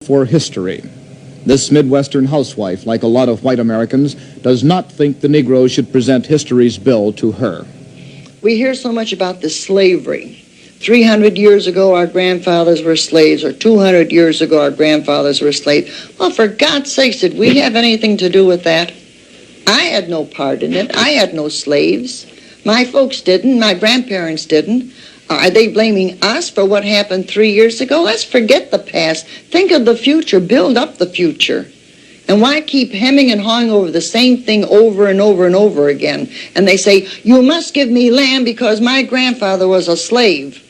for history. This Midwestern housewife, like a lot of white Americans, does not think the Negroes should present history's bill to her. We hear so much about the slavery. 300 years ago, our grandfathers were slaves, or 200 years ago, our grandfathers were slaves. Well, for God's sakes, did we have anything to do with that? I had no part in it. I had no slaves. My folks didn't. My grandparents didn't. Are they blaming us for what happened 3 years ago? Let's forget the past. Think of the future. Build up the future. And why keep hemming and hawing over the same thing over and over and over again? And they say, you must give me land because my grandfather was a slave.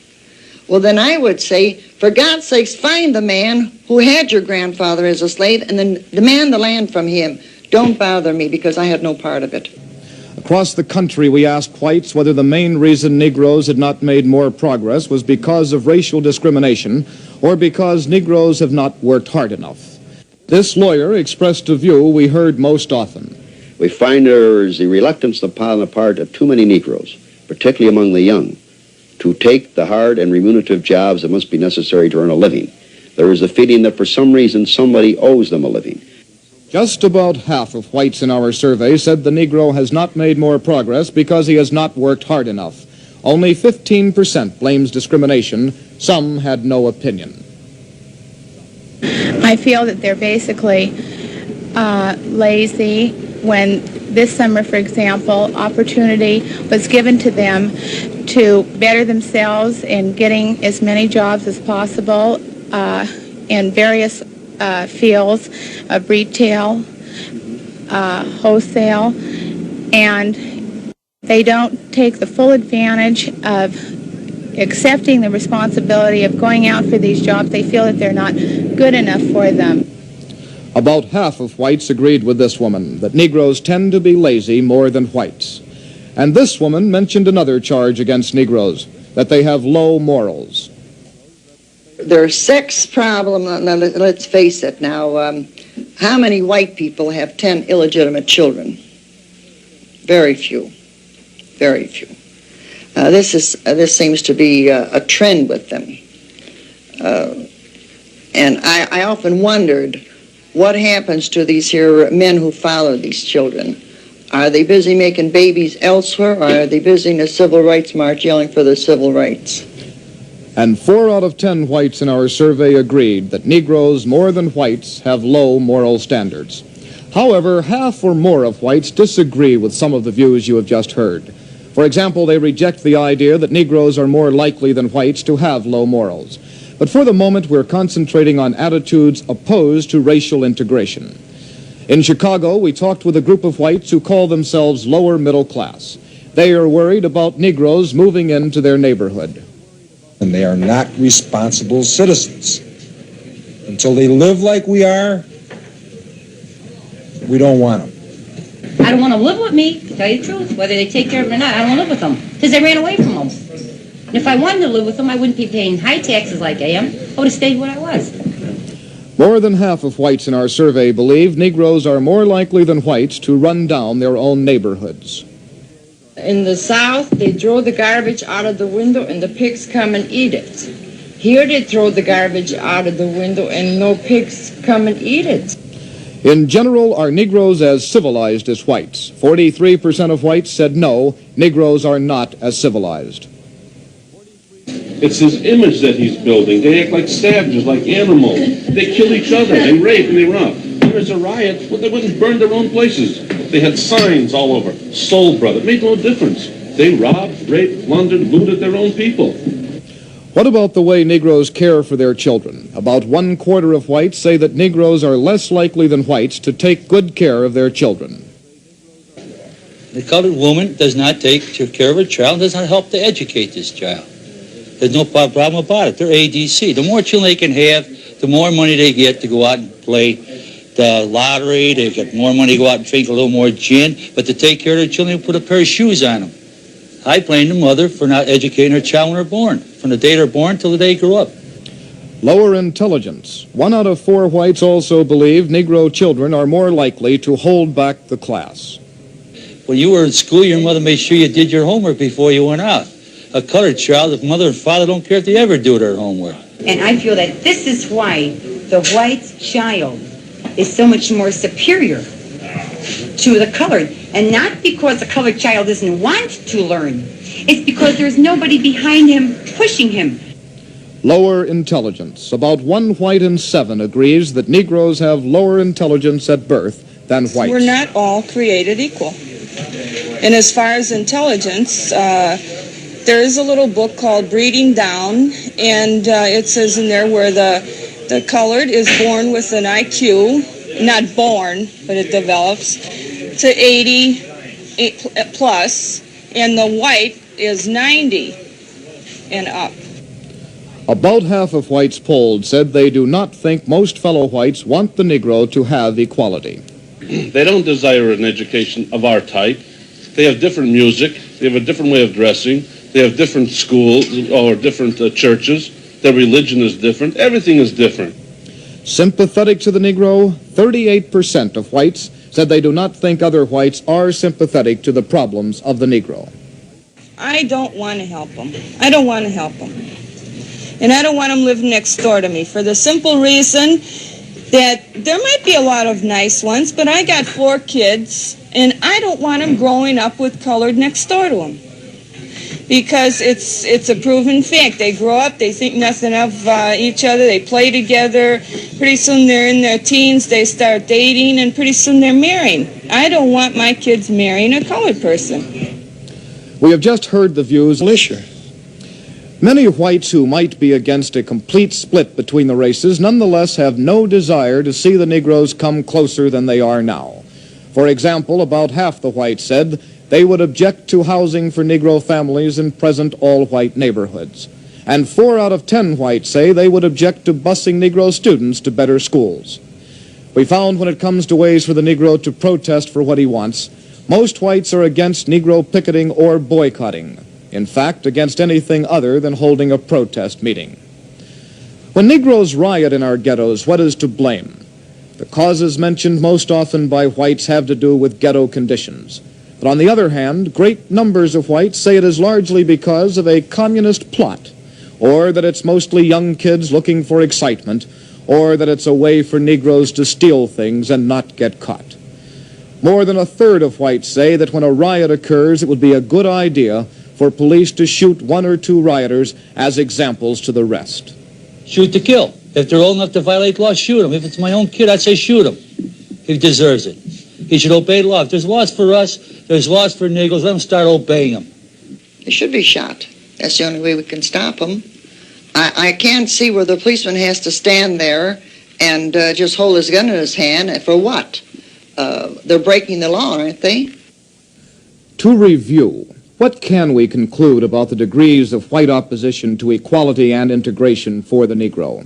Well, then I would say, for God's sakes, find the man who had your grandfather as a slave and then demand the land from him. Don't bother me because I had no part of it. Across the country, we asked whites whether the main reason Negroes had not made more progress was because of racial discrimination or because Negroes have not worked hard enough. This lawyer expressed a view we heard most often. We find there is a reluctance upon the part of too many Negroes, particularly among the young, to take the hard and remunerative jobs that must be necessary to earn a living. There is a feeling that for some reason somebody owes them a living. Just about half of whites in our survey said the Negro has not made more progress because he has not worked hard enough. Only 15% blames discrimination. Some had no opinion. I feel that they're basically lazy. When this summer, for example, opportunity was given to them to better themselves in getting as many jobs as possible in various fields of retail, wholesale, and they don't take the full advantage of accepting the responsibility of going out for these jobs. They feel that they're not good enough for them. About half of whites agreed with this woman, that Negroes tend to be lazy more than whites. And this woman mentioned another charge against Negroes, that they have low morals. Their sex problem, now let's face it now, how many white people have 10 illegitimate children? Very few, very few. This seems to be a trend with them. And I often wondered what happens to these here men who follow these children. Are they busy making babies elsewhere, or are they busy in a civil rights march yelling for their civil rights? And 4 out of 10 whites in our survey agreed that Negroes, more than whites, have low moral standards. However, half or more of whites disagree with some of the views you have just heard. For example, they reject the idea that Negroes are more likely than whites to have low morals. But for the moment, we're concentrating on attitudes opposed to racial integration. In Chicago, we talked with a group of whites who call themselves lower middle class. They are worried about Negroes moving into their neighborhood. And they are not responsible citizens. Until they live like we are, we don't want them. I don't want to live with me, to tell you the truth. Whether they take care of it or not, I don't want to live with them. Because they ran away from them. And if I wanted to live with them, I wouldn't be paying high taxes like I am. I would have stayed where I was. More than half of whites in our survey believe Negroes are more likely than whites to run down their own neighborhoods. In the South, they throw the garbage out of the window and the pigs come and eat it. Here they throw the garbage out of the window and no pigs come and eat it. In general, are Negroes as civilized as whites? 43% of whites said no, Negroes are not as civilized. It's his image that he's building. They act like savages, like animals. They kill each other, they rape and they rob. When there's a riot, well, they wouldn't burn their own places. They had signs all over. Soul Brother. It made no difference. They robbed, raped, plundered, looted their own people. What about the way Negroes care for their children? About 1/4 of whites say that Negroes are less likely than whites to take good care of their children. The colored woman does not take care of her child, does not help to educate this child. There's no problem about it. They're ADC. The more children they can have, the more money they get to go out and play the lottery. They get more money to go out and drink a little more gin. But to take care of their children, put a pair of shoes on them. I blame the mother for not educating her child when they're born, from the day they're born till the day they grow up. Lower intelligence. 1 out of 4 whites also believe Negro children are more likely to hold back the class. When you were in school, your mother made sure you did your homework before you went out. A colored child, if mother and father don't care if they ever do their homework. And I feel that this is why the white child is so much more superior to the colored. And not because the colored child doesn't want to learn. It's because there's nobody behind him pushing him. Lower intelligence. About 1 white in 7 agrees that Negroes have lower intelligence at birth than whites. We're not all created equal. And as far as intelligence, there is a little book called Breeding Down, and it says in there where the colored is born with an IQ, not born, but it develops, to 80 plus, and the white is 90 and up. About half of whites polled said they do not think most fellow whites want the Negro to have equality. They don't desire an education of our type. They have different music. They have a different way of dressing. They have different schools or different churches. Their religion is different. Everything is different. Sympathetic to the Negro, 38% of whites said they do not think other whites are sympathetic to the problems of the Negro. I don't want to help them. I don't want to help them. And I don't want them living next door to me for the simple reason that there might be a lot of nice ones, but I got 4 kids, and I don't want them growing up with colored next door to them. Because it's a proven fact. They grow up, they think nothing of each other, they play together, pretty soon they're in their teens, they start dating, and pretty soon they're marrying. I don't want my kids marrying a colored person. We have just heard the views. Many whites who might be against a complete split between the races nonetheless have no desire to see the Negroes come closer than they are now. For example, about half the whites said they would object to housing for Negro families in present all-white neighborhoods. And 4 out of 10 whites say they would object to busing Negro students to better schools. We found when it comes to ways for the Negro to protest for what he wants, most whites are against Negro picketing or boycotting. In fact, against anything other than holding a protest meeting. When Negroes riot in our ghettos, what is to blame? The causes mentioned most often by whites have to do with ghetto conditions. But on the other hand, great numbers of whites say it is largely because of a communist plot, or that it's mostly young kids looking for excitement, or that it's a way for Negroes to steal things and not get caught. More than a third of whites say that when a riot occurs, it would be a good idea for police to shoot 1 or 2 rioters as examples to the rest. Shoot to kill. If they're old enough to violate law, shoot them. If it's my own kid, I'd say shoot him. He deserves it. He should obey law. If there's laws for us, there's laws for Negroes. Let them start obeying them. They should be shot. That's the only way we can stop them. I can't see where the policeman has to stand there and just hold his gun in his hand. For what? They're breaking the law, aren't they? To review, what can we conclude about the degrees of white opposition to equality and integration for the Negro?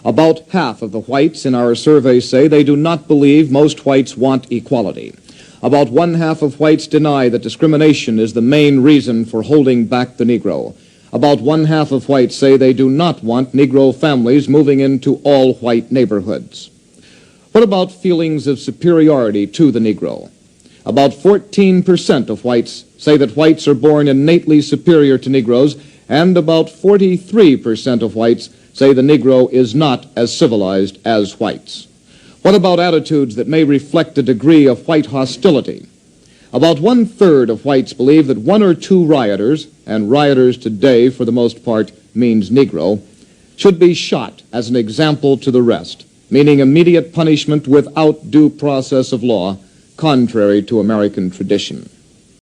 About half of the whites in our survey say they do not believe most whites want equality. About 1/2 of whites deny that discrimination is the main reason for holding back the Negro. About 1/2 of whites say they do not want Negro families moving into all-white neighborhoods. What about feelings of superiority to the Negro? About 14% of whites say that whites are born innately superior to Negroes, and about 43% of whites say the Negro is not as civilized as whites. What about attitudes that may reflect a degree of white hostility? About 1/3 of whites believe that 1 or 2 rioters, and rioters today for the most part means Negro, should be shot as an example to the rest, meaning immediate punishment without due process of law, contrary to American tradition.